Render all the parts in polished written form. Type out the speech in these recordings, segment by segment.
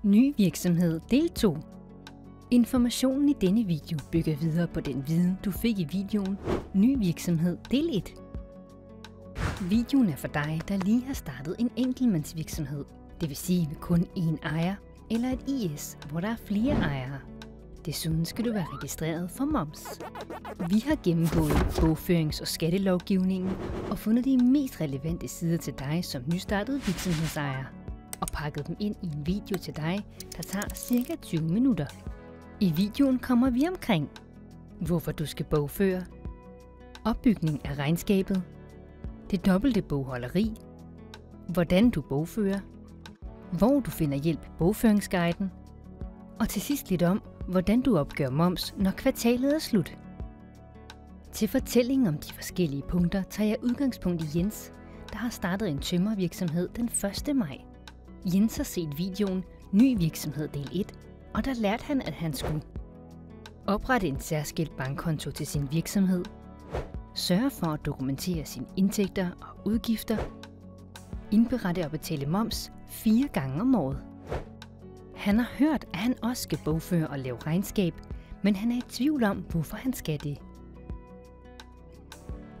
Ny virksomhed del 2. Informationen i denne video bygger videre på den viden, du fik i videoen Ny virksomhed del 1. Videoen er for dig, der lige har startet en enkeltmandsvirksomhed, det vil sige med kun én ejer, eller et IS, hvor der er flere ejere. Desuden skal du være registreret for moms. Vi har gennemgået bogførings- og skattelovgivningen og fundet de mest relevante sider til dig som nystartet virksomhedsejer og pakket dem ind i en video til dig, der tager ca. 20 minutter. I videoen kommer vi omkring, hvorfor du skal bogføre, opbygning af regnskabet, det dobbelte bogholderi, hvordan du bogfører, hvor du finder hjælp i bogføringsguiden, og til sidst lidt om, hvordan du opgør moms, når kvartalet er slut. Til fortælling om de forskellige punkter tager jeg udgangspunkt i Jens, der har startet en tømrervirksomhed den 1. maj. Jens har set videoen Ny virksomhed del 1, og der lærte han, at han skulle oprette en særskilt bankkonto til sin virksomhed, sørge for at dokumentere sine indtægter og udgifter, indberette og betale moms 4 gange om året. Han har hørt, at han også skal bogføre og lave regnskab, men han er i tvivl om, hvorfor han skal det.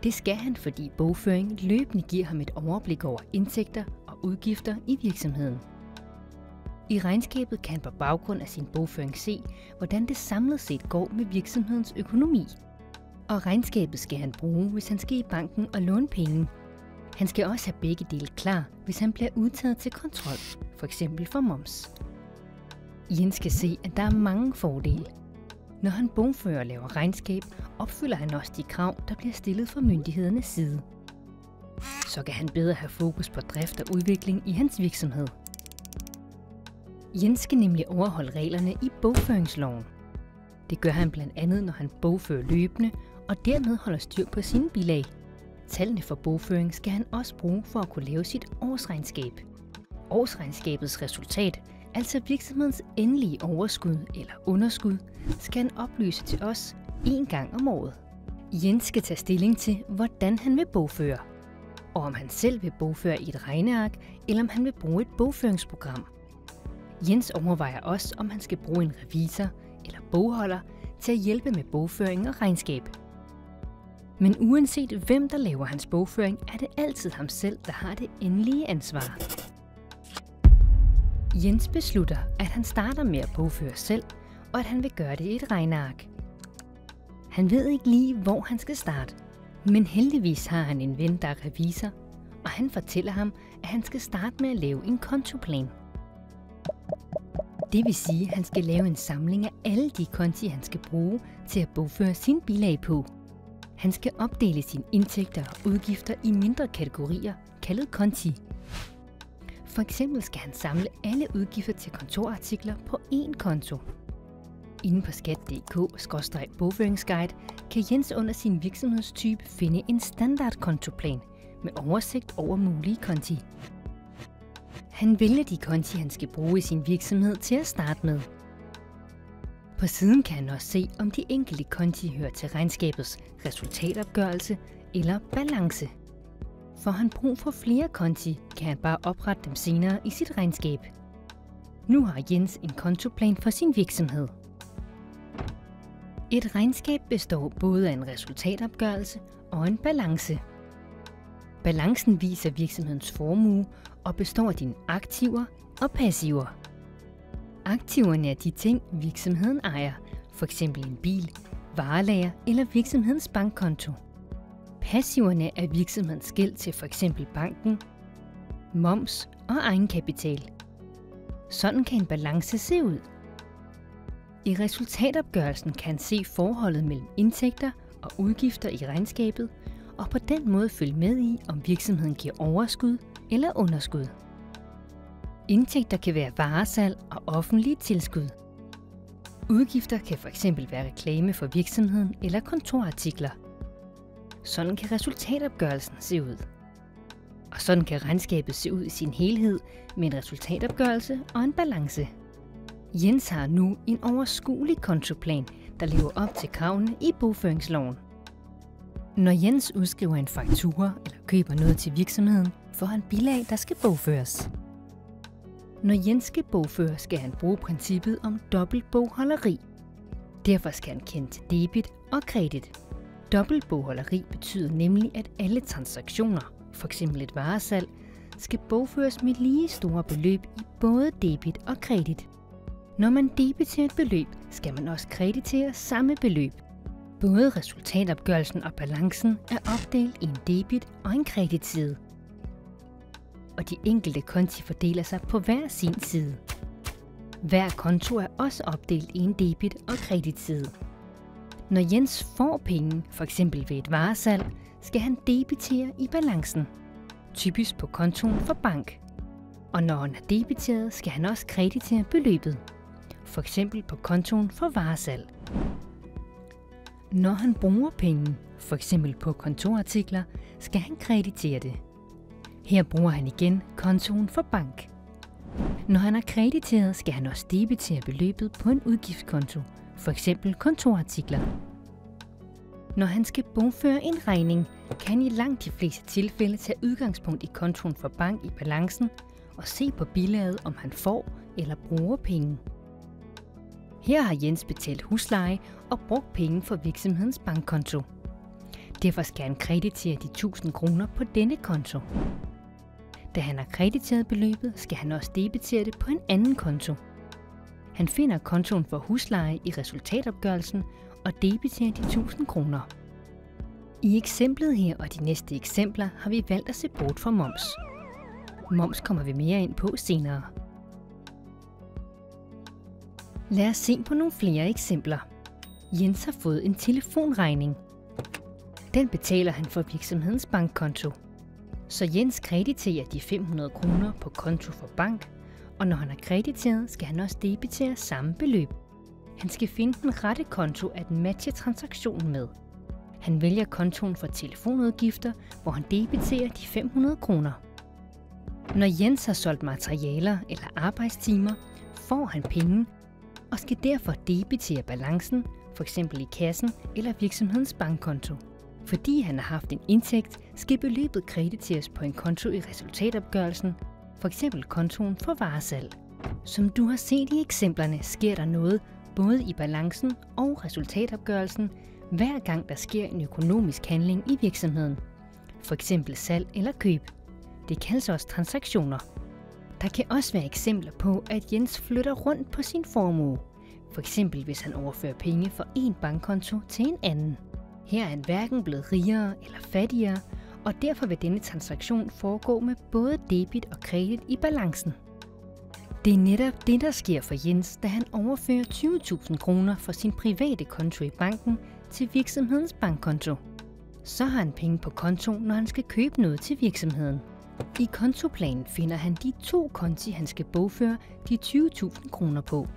Det skal han, fordi bogføring løbende giver ham et overblik over indtægter og udgifter i virksomheden. I regnskabet kan han på baggrund af sin bogføring se, hvordan det samlet set går med virksomhedens økonomi. Og regnskabet skal han bruge, hvis han skal i banken og låne penge. Han skal også have begge dele klar, hvis han bliver udtaget til kontrol, f.eks. for moms. Jens skal se, at der er mange fordele. Når han bogfører og laver regnskab, opfylder han også de krav, der bliver stillet fra myndighedernes side. Så kan han bedre have fokus på drift og udvikling i hans virksomhed. Jens skal nemlig overholde reglerne i bogføringsloven. Det gør han blandt andet, når han bogfører løbende og dermed holder styr på sine bilag. Tallene for bogføring skal han også bruge for at kunne lave sit årsregnskab. Årsregnskabets resultat, altså virksomhedens endelige overskud eller underskud, skal han oplyse til os 1 gang om året. Jens skal tage stilling til, hvordan han vil bogføre, og om han selv vil bogføre i et regneark, eller om han vil bruge et bogføringsprogram. Jens overvejer også, om han skal bruge en revisor eller bogholder til at hjælpe med bogføring og regnskab. Men uanset hvem der laver hans bogføring, er det altid ham selv, der har det endelige ansvar. Jens beslutter, at han starter med at bogføre selv, og at han vil gøre det i et regneark. Han ved ikke lige, hvor han skal starte, men heldigvis har han en ven, der er revisor, og han fortæller ham, at han skal starte med at lave en kontoplan. Det vil sige, at han skal lave en samling af alle de konti, han skal bruge til at bogføre sin bilag på. Han skal opdele sine indtægter og udgifter i mindre kategorier, kaldet konti. For eksempel skal han samle alle udgifter til kontorartikler på én konto. Inde på skat.dk/bogføringsguide kan Jens under sin virksomhedstype finde en standardkontoplan med oversigt over mulige konti. Han vælger de konti, han skal bruge i sin virksomhed til at starte med. På siden kan han også se, om de enkelte konti hører til regnskabets resultatopgørelse eller balance. Får han brug for flere konti, kan han bare oprette dem senere i sit regnskab. Nu har Jens en kontoplan for sin virksomhed. Et regnskab består både af en resultatopgørelse og en balance. Balancen viser virksomhedens formue og består af dine aktiver og passiver. Aktiverne er de ting, virksomheden ejer, f.eks. en bil, varelager eller virksomhedens bankkonto. Passiverne er virksomhedens gæld til f.eks. banken, moms og egenkapital. Sådan kan en balance se ud. I resultatopgørelsen kan han se forholdet mellem indtægter og udgifter i regnskabet, og på den måde følge med i, om virksomheden giver overskud eller underskud. Indtægter kan være varesalg og offentlige tilskud. Udgifter kan f.eks. være reklame for virksomheden eller kontorartikler. Sådan kan resultatopgørelsen se ud. Og sådan kan regnskabet se ud i sin helhed med en resultatopgørelse og en balance. Jens har nu en overskuelig kontoplan, der lever op til kravene i bogføringsloven. Når Jens udskriver en faktura eller køber noget til virksomheden, får han bilag, der skal bogføres. Når Jens skal bogføre, skal han bruge princippet om dobbeltbogholderi. Derfor skal han kende til debit og kredit. Dobbeltbogholderi betyder nemlig, at alle transaktioner, f.eks. et varesalg, skal bogføres med lige store beløb i både debit og kredit. Når man debiterer et beløb, skal man også kreditere samme beløb. Både resultatopgørelsen og balancen er opdelt i en debit- og en kreditside. Og de enkelte konti fordeler sig på hver sin side. Hver konto er også opdelt i en debit- og kreditside. Når Jens får penge, f.eks. ved et varesalg, skal han debitere i balancen, typisk på kontoen for bank. Og når han er debiteret, skal han også kreditere beløbet, f.eks. på kontoen for varesalg. Når han bruger penge, f.eks. på kontorartikler, skal han kreditere det. Her bruger han igen kontoen for bank. Når han er krediteret, skal han også debitere beløbet på en udgiftskonto, f.eks. kontorartikler. Når han skal bogføre en regning, kan han i langt de fleste tilfælde tage udgangspunkt i kontoen for bank i balancen og se på bilaget, om han får eller bruger penge. Her har Jens betalt husleje og brugt penge fra virksomhedens bankkonto. Derfor skal han kreditere de 1000 kroner på denne konto. Da han har krediteret beløbet, skal han også debitere det på en anden konto. Han finder kontoen for husleje i resultatopgørelsen og debiterer de 1000 kroner. I eksemplet her og de næste eksempler har vi valgt at se bort fra moms. Moms kommer vi mere ind på senere. Lad os se på nogle flere eksempler. Jens har fået en telefonregning. Den betaler han for virksomhedens bankkonto. Så Jens krediterer de 500 kroner på konto for bank, og når han er krediteret, skal han også debitere samme beløb. Han skal finde den rette konto at matche transaktionen med. Han vælger kontoen for telefonudgifter, hvor han debiterer de 500 kroner. Når Jens har solgt materialer eller arbejdstimer, får han penge og skal derfor debitere balancen, f.eks. i kassen eller virksomhedens bankkonto. Fordi han har haft en indtægt, skal beløbet krediteres på en konto i resultatopgørelsen, f.eks. kontoen for varesalg. Som du har set i eksemplerne, sker der noget både i balancen og resultatopgørelsen, hver gang der sker en økonomisk handling i virksomheden, f.eks. salg eller køb. Det kaldes også transaktioner. Der kan også være eksempler på, at Jens flytter rundt på sin formue, f.eks. hvis han overfører penge fra en bankkonto til en anden. Her er han hverken blevet rigere eller fattigere, og derfor vil denne transaktion foregå med både debit og kredit i balancen. Det er netop det, der sker for Jens, da han overfører 20.000 kroner fra sin private konto i banken til virksomhedens bankkonto. Så har han penge på kontoen, når han skal købe noget til virksomheden. I kontoplanen finder han de 2 konti, han skal bogføre de 20.000 kroner på.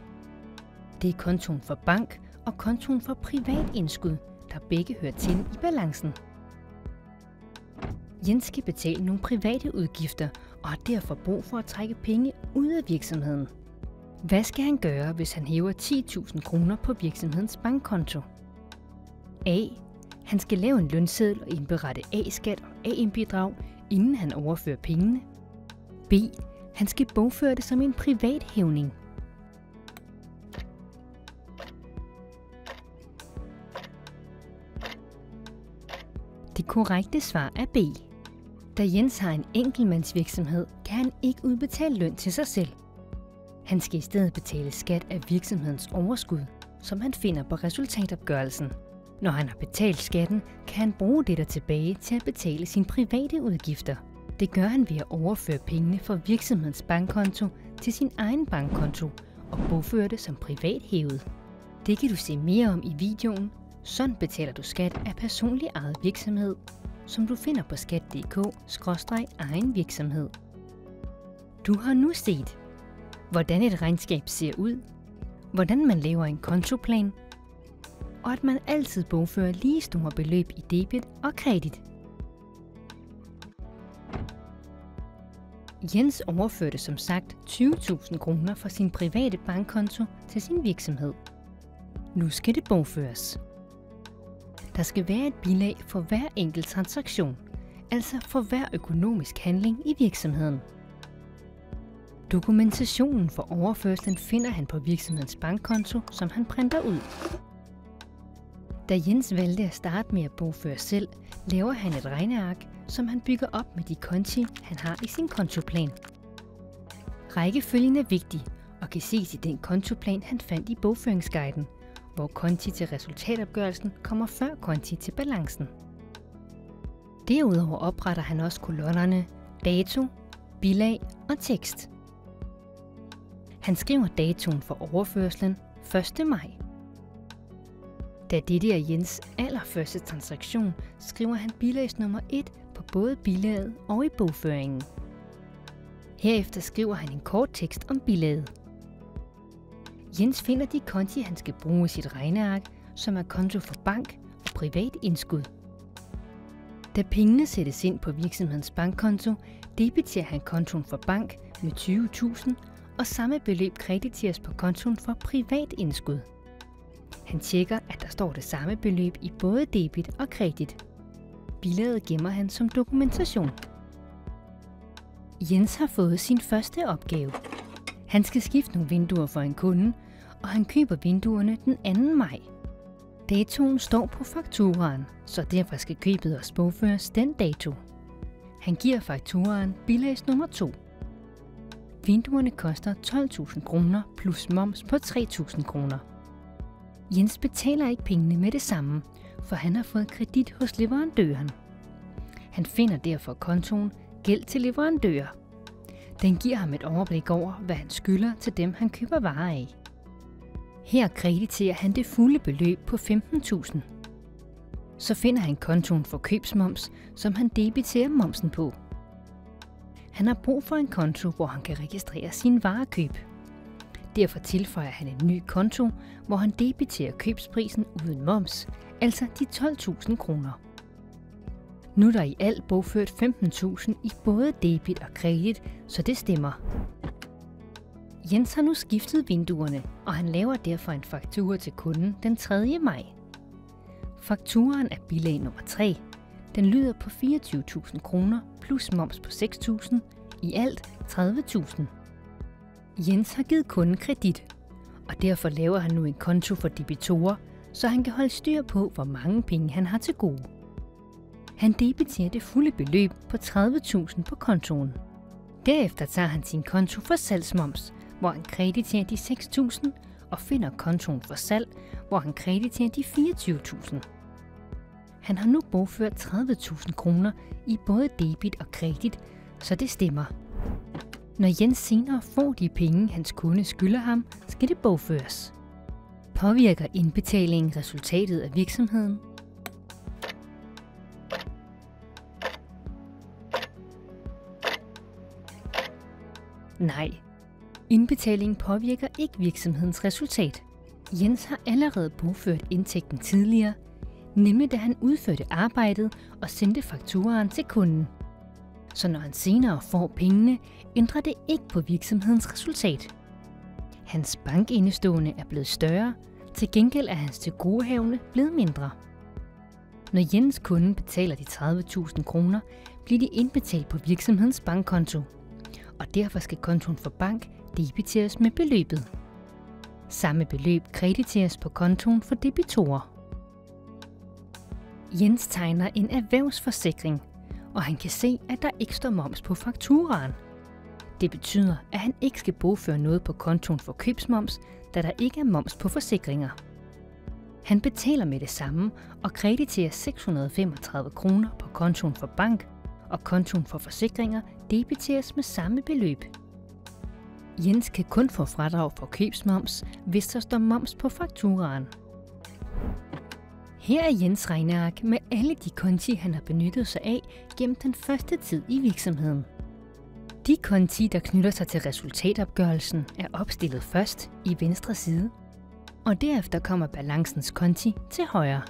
Det er kontoen for bank og kontoen for privat indskud, der begge hører til i balancen. Jens skal betale nogle private udgifter og har derfor brug for at trække penge ud af virksomheden. Hvad skal han gøre, hvis han hæver 10.000 kroner på virksomhedens bankkonto? A. Han skal lave en lønseddel og indberette A-skat og AM-bidrag, inden han overfører pengene. B. Han skal bogføre det som en privat hævning. Det korrekte svar er B. Da Jens har en enkeltmandsvirksomhed, kan han ikke udbetale løn til sig selv. Han skal i stedet betale skat af virksomhedens overskud, som han finder på resultatopgørelsen. Når han har betalt skatten, kan han bruge det der tilbage til at betale sine private udgifter. Det gør han ved at overføre pengene fra virksomhedens bankkonto til sin egen bankkonto og bogføre det som privat hævet. Det kan du se mere om i videoen. Sådan betaler du skat af personlig ejet virksomhed, som du finder på skat.dk/egen virksomhed. Du har nu set, hvordan et regnskab ser ud, hvordan man laver en kontoplan, og at man altid bogfører lige store beløb i debit og kredit. Jens overførte som sagt 20.000 kroner fra sin private bankkonto til sin virksomhed. Nu skal det bogføres. Der skal være et bilag for hver enkelt transaktion, altså for hver økonomisk handling i virksomheden. Dokumentationen for overførslen finder han på virksomhedens bankkonto, som han printer ud. Da Jens valgte at starte med at bogføre selv, laver han et regneark, som han bygger op med de konti, han har i sin kontoplan. Rækkefølgen er vigtig og kan ses i den kontoplan, han fandt i bogføringsguiden, hvor konti til resultatopgørelsen kommer før konti til balancen. Derudover opretter han også kolonnerne dato, bilag og tekst. Han skriver datoen for overførslen 1. maj. Da dette er Jens allerførste transaktion, skriver han bilagsnummer 1 på både bilaget og i bogføringen. Herefter skriver han en kort tekst om bilaget. Jens finder de konti, han skal bruge i sit regneark, som er konto for bank og privat indskud. Da pengene sættes ind på virksomhedens bankkonto, debiterer han kontoen for bank med 20.000, og samme beløb krediteres på kontoen for privat indskud. Han tjekker, at der står det samme beløb i både debit og kredit. Bilaget gemmer han som dokumentation. Jens har fået sin første opgave. Han skal skifte nogle vinduer for en kunde, og han køber vinduerne den 2. maj. Datoen står på fakturaen, så derfor skal købet også bogføres den dato. Han giver fakturaen bilagsnummer 2. Vinduerne koster 12.000 kroner plus moms på 3.000 kroner. Jens betaler ikke pengene med det samme, for han har fået kredit hos leverandøren. Han finder derfor kontoen gæld til leverandører. Den giver ham et overblik over, hvad han skylder til dem, han køber varer af. Her krediterer han det fulde beløb på 15.000. Så finder han kontoen for købsmoms, som han debiterer momsen på. Han har brug for en konto, hvor han kan registrere sine varekøb. Derfor tilføjer han en ny konto, hvor han debiterer købsprisen uden moms, altså de 12.000 kroner. Nu er der i alt bogført 15.000 i både debit og kredit, så det stemmer. Jens har nu skiftet vinduerne, og han laver derfor en faktura til kunden den 3. maj. Fakturaen er bilag nummer 3. Den lyder på 24.000 kroner plus moms på 6.000, i alt 30.000. Jens har givet kunden kredit, og derfor laver han nu en konto for debitorer, så han kan holde styr på, hvor mange penge han har til gode. Han debiterer det fulde beløb på 30.000 på kontoen. Derefter tager han sin konto for salgsmoms, hvor han krediterer de 6.000, og finder kontoen for salg, hvor han krediterer de 24.000. Han har nu bogført 30.000 kroner i både debit og kredit, så det stemmer. Når Jens senere får de penge, hans kunde skylder ham, skal det bogføres. Påvirker indbetalingen resultatet af virksomheden? Nej. Indbetalingen påvirker ikke virksomhedens resultat. Jens har allerede bogført indtægten tidligere, nemlig da han udførte arbejdet og sendte fakturaen til kunden. Så når han senere får pengene, ændrer det ikke på virksomhedens resultat. Hans bankindestående er blevet større, til gengæld er hans tilgodehavende blevet mindre. Når Jens kunde betaler de 30.000 kroner, bliver de indbetalt på virksomhedens bankkonto, og derfor skal kontoen for bank debiteres med beløbet. Samme beløb krediteres på kontoen for debitorer. Jens tegner en erhvervsforsikring, og han kan se, at der ikke står moms på fakturaen. Det betyder, at han ikke skal bogføre noget på kontoen for købsmoms, da der ikke er moms på forsikringer. Han betaler med det samme og krediterer 635 kroner på kontoen for bank, og kontoen for forsikringer debiteres med samme beløb. Jens kan kun få fradrag for købsmoms, hvis der står moms på fakturaen. Her er Jens regneark med alle de konti, han har benyttet sig af gennem den første tid i virksomheden. De konti, der knytter sig til resultatopgørelsen, er opstillet først i venstre side, og derefter kommer balancens konti til højre.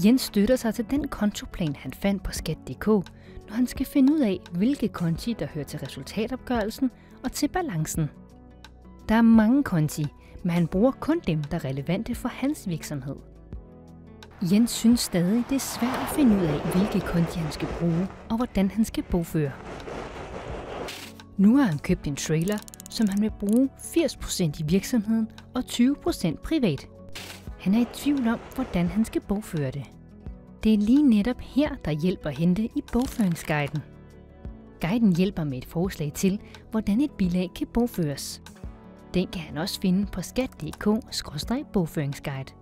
Jens støtter sig til den kontoplan, han fandt på skat.dk, når han skal finde ud af, hvilke konti, der hører til resultatopgørelsen og til balancen. Der er mange konti, men han bruger kun dem, der er relevante for hans virksomhed. Jens synes stadig, det er svært at finde ud af, hvilke konti han skal bruge og hvordan han skal bogføre. Nu har han købt en trailer, som han vil bruge 80% i virksomheden og 20% privat. Han er i tvivl om, hvordan han skal bogføre det. Det er lige netop her, der hjælper hente i bogføringsguiden. Guiden hjælper med et forslag til, hvordan et bilag kan bogføres. Den kan han også finde på skat.dk/bogføringsguide.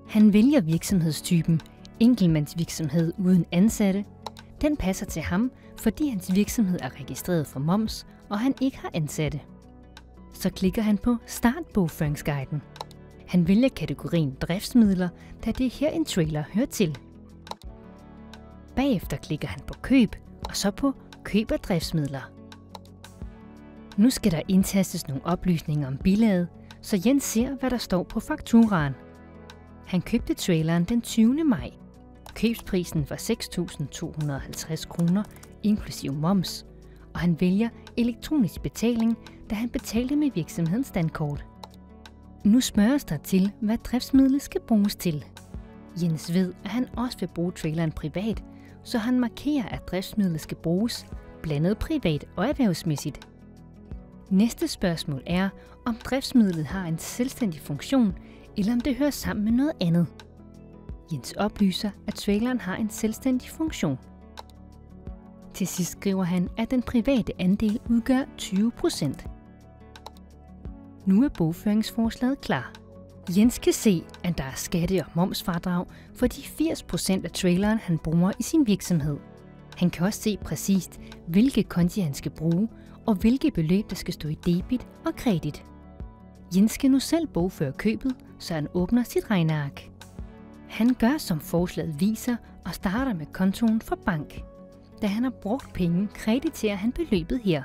Han vælger virksomhedstypen enkeltmandsvirksomhed uden ansatte. Den passer til ham, fordi hans virksomhed er registreret for moms, og han ikke har ansatte. Så klikker han på Start bogføringsguiden. Han vælger kategorien driftsmidler, da det er her en trailer hører til. Bagefter klikker han på Køb, og så på Køb af driftsmidler. Nu skal der indtastes nogle oplysninger om bilaget, så Jens ser, hvad der står på fakturaen. Han købte traileren den 20. maj. Købsprisen var 6.250 kroner, inklusiv moms, og han vælger elektronisk betaling, da han betalte med virksomhedens dankort. Nu spørges der til, hvad driftsmidlet skal bruges til. Jens ved, at han også vil bruge traileren privat, så han markerer, at driftsmidlet skal bruges blandet privat og erhvervsmæssigt. Næste spørgsmål er, om driftsmidlet har en selvstændig funktion, eller om det hører sammen med noget andet. Jens oplyser, at traileren har en selvstændig funktion. Til sidst skriver han, at den private andel udgør 20%. Nu er bogføringsforslaget klar. Jens kan se, at der er skatte- og momsfradrag for de 80% af traileren, han bruger i sin virksomhed. Han kan også se præcist, hvilke konti han skal bruge, og hvilke beløb, der skal stå i debit og kredit. Jens skal nu selv bogføre købet, så han åbner sit regneark. Han gør, som forslaget viser, og starter med kontoen for bank. Da han har brugt penge, krediterer han beløbet her.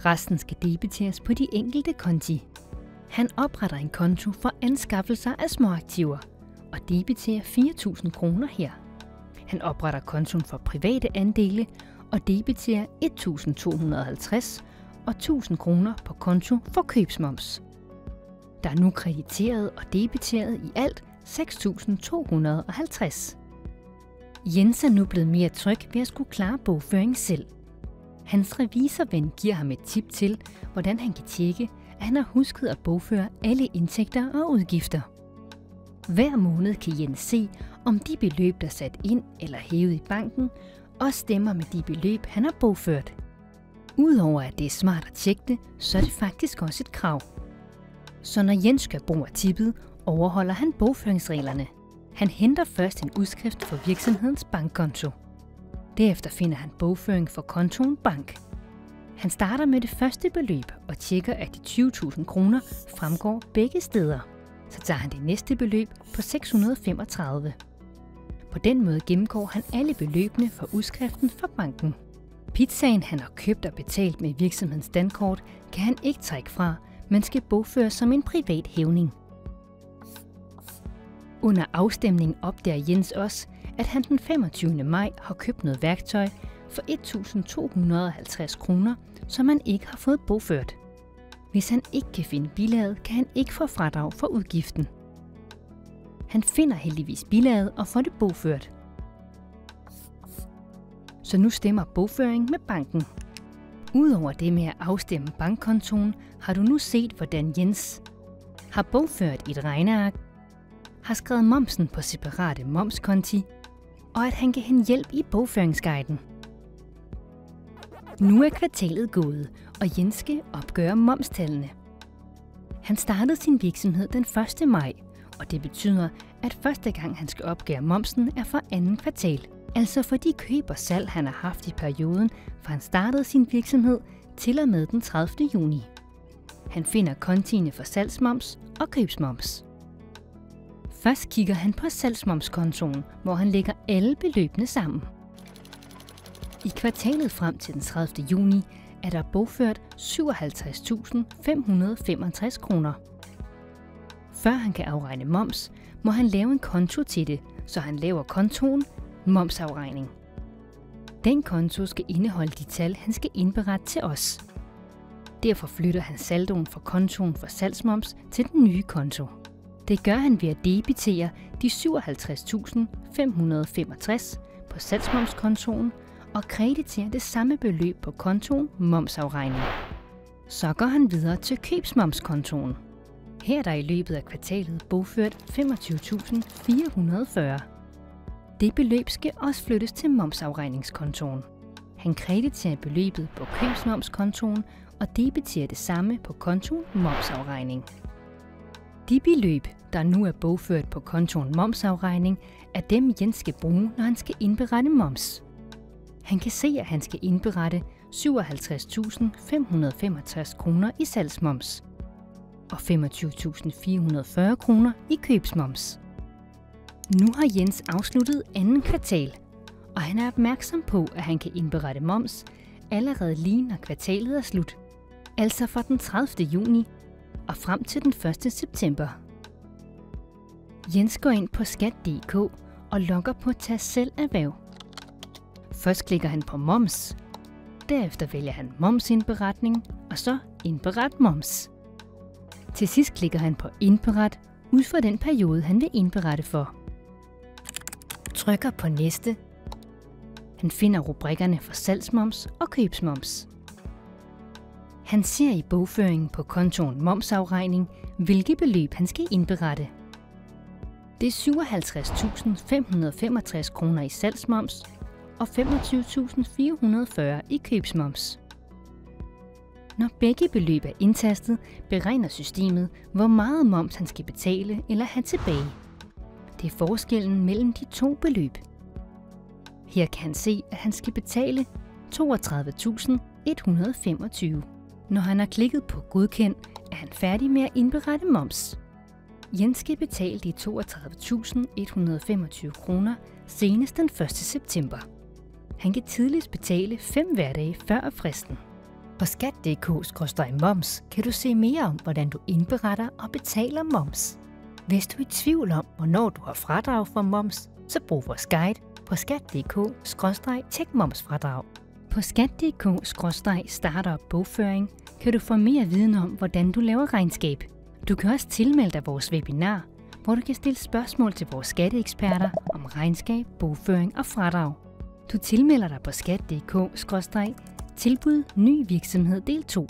Resten skal debiteres på de enkelte konti. Han opretter en konto for anskaffelser af småaktiver og debiterer 4.000 kroner her. Han opretter kontoen for private andele og debiterer 1.250 og 1.000 kroner på konto for købsmoms. Der er nu krediteret og debiteret i alt 6.250. Jens er nu blevet mere tryg ved at skulle klare bogføringen selv. Hans revisorven giver ham et tip til, hvordan han kan tjekke, at han har husket at bogføre alle indtægter og udgifter. Hver måned kan Jens se, om de beløb, der er sat ind eller hævet i banken, også stemmer med de beløb, han har bogført. Udover at det er smart at tjekke det, så er det faktisk også et krav. Så når Jens gør brug af tippet, overholder han bogføringsreglerne. Han henter først en udskrift for virksomhedens bankkonto. Derefter finder han bogføring for kontoen bank. Han starter med det første beløb og tjekker, at de 20.000 kroner fremgår begge steder. Så tager han det næste beløb på 635. På den måde gennemgår han alle beløbene for udskriften for banken. Pizzaen, han har købt og betalt med virksomhedens dankort, kan han ikke trække fra, men skal bogføres som en privat hævning. Under afstemningen opdager Jens også, at han den 25. maj har købt noget værktøj for 1.250 kroner, som han ikke har fået bogført. Hvis han ikke kan finde bilaget, kan han ikke få fradrag for udgiften. Han finder heldigvis bilaget og får det bogført. Så nu stemmer bogføringen med banken. Udover det med at afstemme bankkontoen, har du nu set, hvordan Jens har bogført et regneark, har skrevet momsen på separate momskonti, og at han kan hente hjælp i bogføringsguiden. Nu er kvartalet gået, og Jens skal opgøre momstallene. Han startede sin virksomhed den 1. maj, og det betyder, at første gang han skal opgøre momsen er for andet kvartal, altså for de køb og salg, han har haft i perioden, fra han startede sin virksomhed til og med den 30. juni. Han finder kontiene for salgsmoms og købsmoms. Først kigger han på salgsmomskontoen, hvor han lægger alle beløbene sammen. I kvartalet frem til den 30. juni er der bogført 57.565 kroner. Før han kan afregne moms, må han lave en konto til det, så han laver kontoen momsafregning. Den konto skal indeholde de tal, han skal indberette til os. Derfor flytter han saldoen fra kontoen for salgsmoms til den nye konto. Det gør han ved at debitere de 57.565 på salgsmomskontoen og krediterer det samme beløb på kontoen momsafregning. Så går han videre til købsmomskontoen. Her er der i løbet af kvartalet bogført 25.440. Det beløb skal også flyttes til momsafregningskontoen. Han krediterer beløbet på købsmomskontoen og debiterer det samme på kontoen momsafregning. De beløb, der nu er bogført på kontoen momsafregning, er dem Jens skal bruge, når han skal indberette moms. Han kan se, at han skal indberette 57.565 kroner i salgsmoms og 25.440 kroner i købsmoms. Nu har Jens afsluttet anden kvartal, og han er opmærksom på, at han kan indberette moms allerede lige når kvartalet er slut, altså fra den 30. juni og frem til den 1. september. Jens går ind på skat.dk og logger på Tag selv erhverv. Først klikker han på moms, derefter vælger han momsindberetning og så indberet moms. Til sidst klikker han på indberet ud for den periode, han vil indberette for. Trykker på næste. Han finder rubrikkerne for salgsmoms og købsmoms. Han ser i bogføringen på kontoen momsafregning, hvilke beløb han skal indberette. Det er 57.565 kroner i salgsmoms og 25.440 i købsmoms. Når begge beløb er indtastet, beregner systemet, hvor meget moms han skal betale eller have tilbage. Det er forskellen mellem de to beløb. Her kan han se, at han skal betale 32.125. Når han har klikket på godkend, er han færdig med at indberette moms. Jens skal betale de 32.125 kroner senest den 1. september. Han kan tidligst betale 5 hverdage før fristen. På skat.dk/moms kan du se mere om, hvordan du indberetter og betaler moms. Hvis du er i tvivl om, hvornår du har fradrag for moms, så brug vores guide på skat.dk/techmomsfradrag. På skat.dk/startup bogføring kan du få mere viden om, hvordan du laver regnskab. Du kan også tilmelde dig vores webinar, hvor du kan stille spørgsmål til vores skatteeksperter om regnskab, bogføring og fradrag. Du tilmelder dig på skat.dk/tilbud ny virksomhed del 2.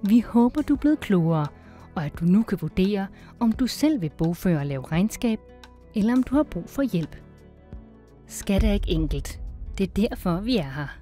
Vi håber, du er blevet klogere, og at du nu kan vurdere, om du selv vil bogføre og lave regnskab, eller om du har brug for hjælp. Skat er ikke enkelt. Det er derfor, vi er her.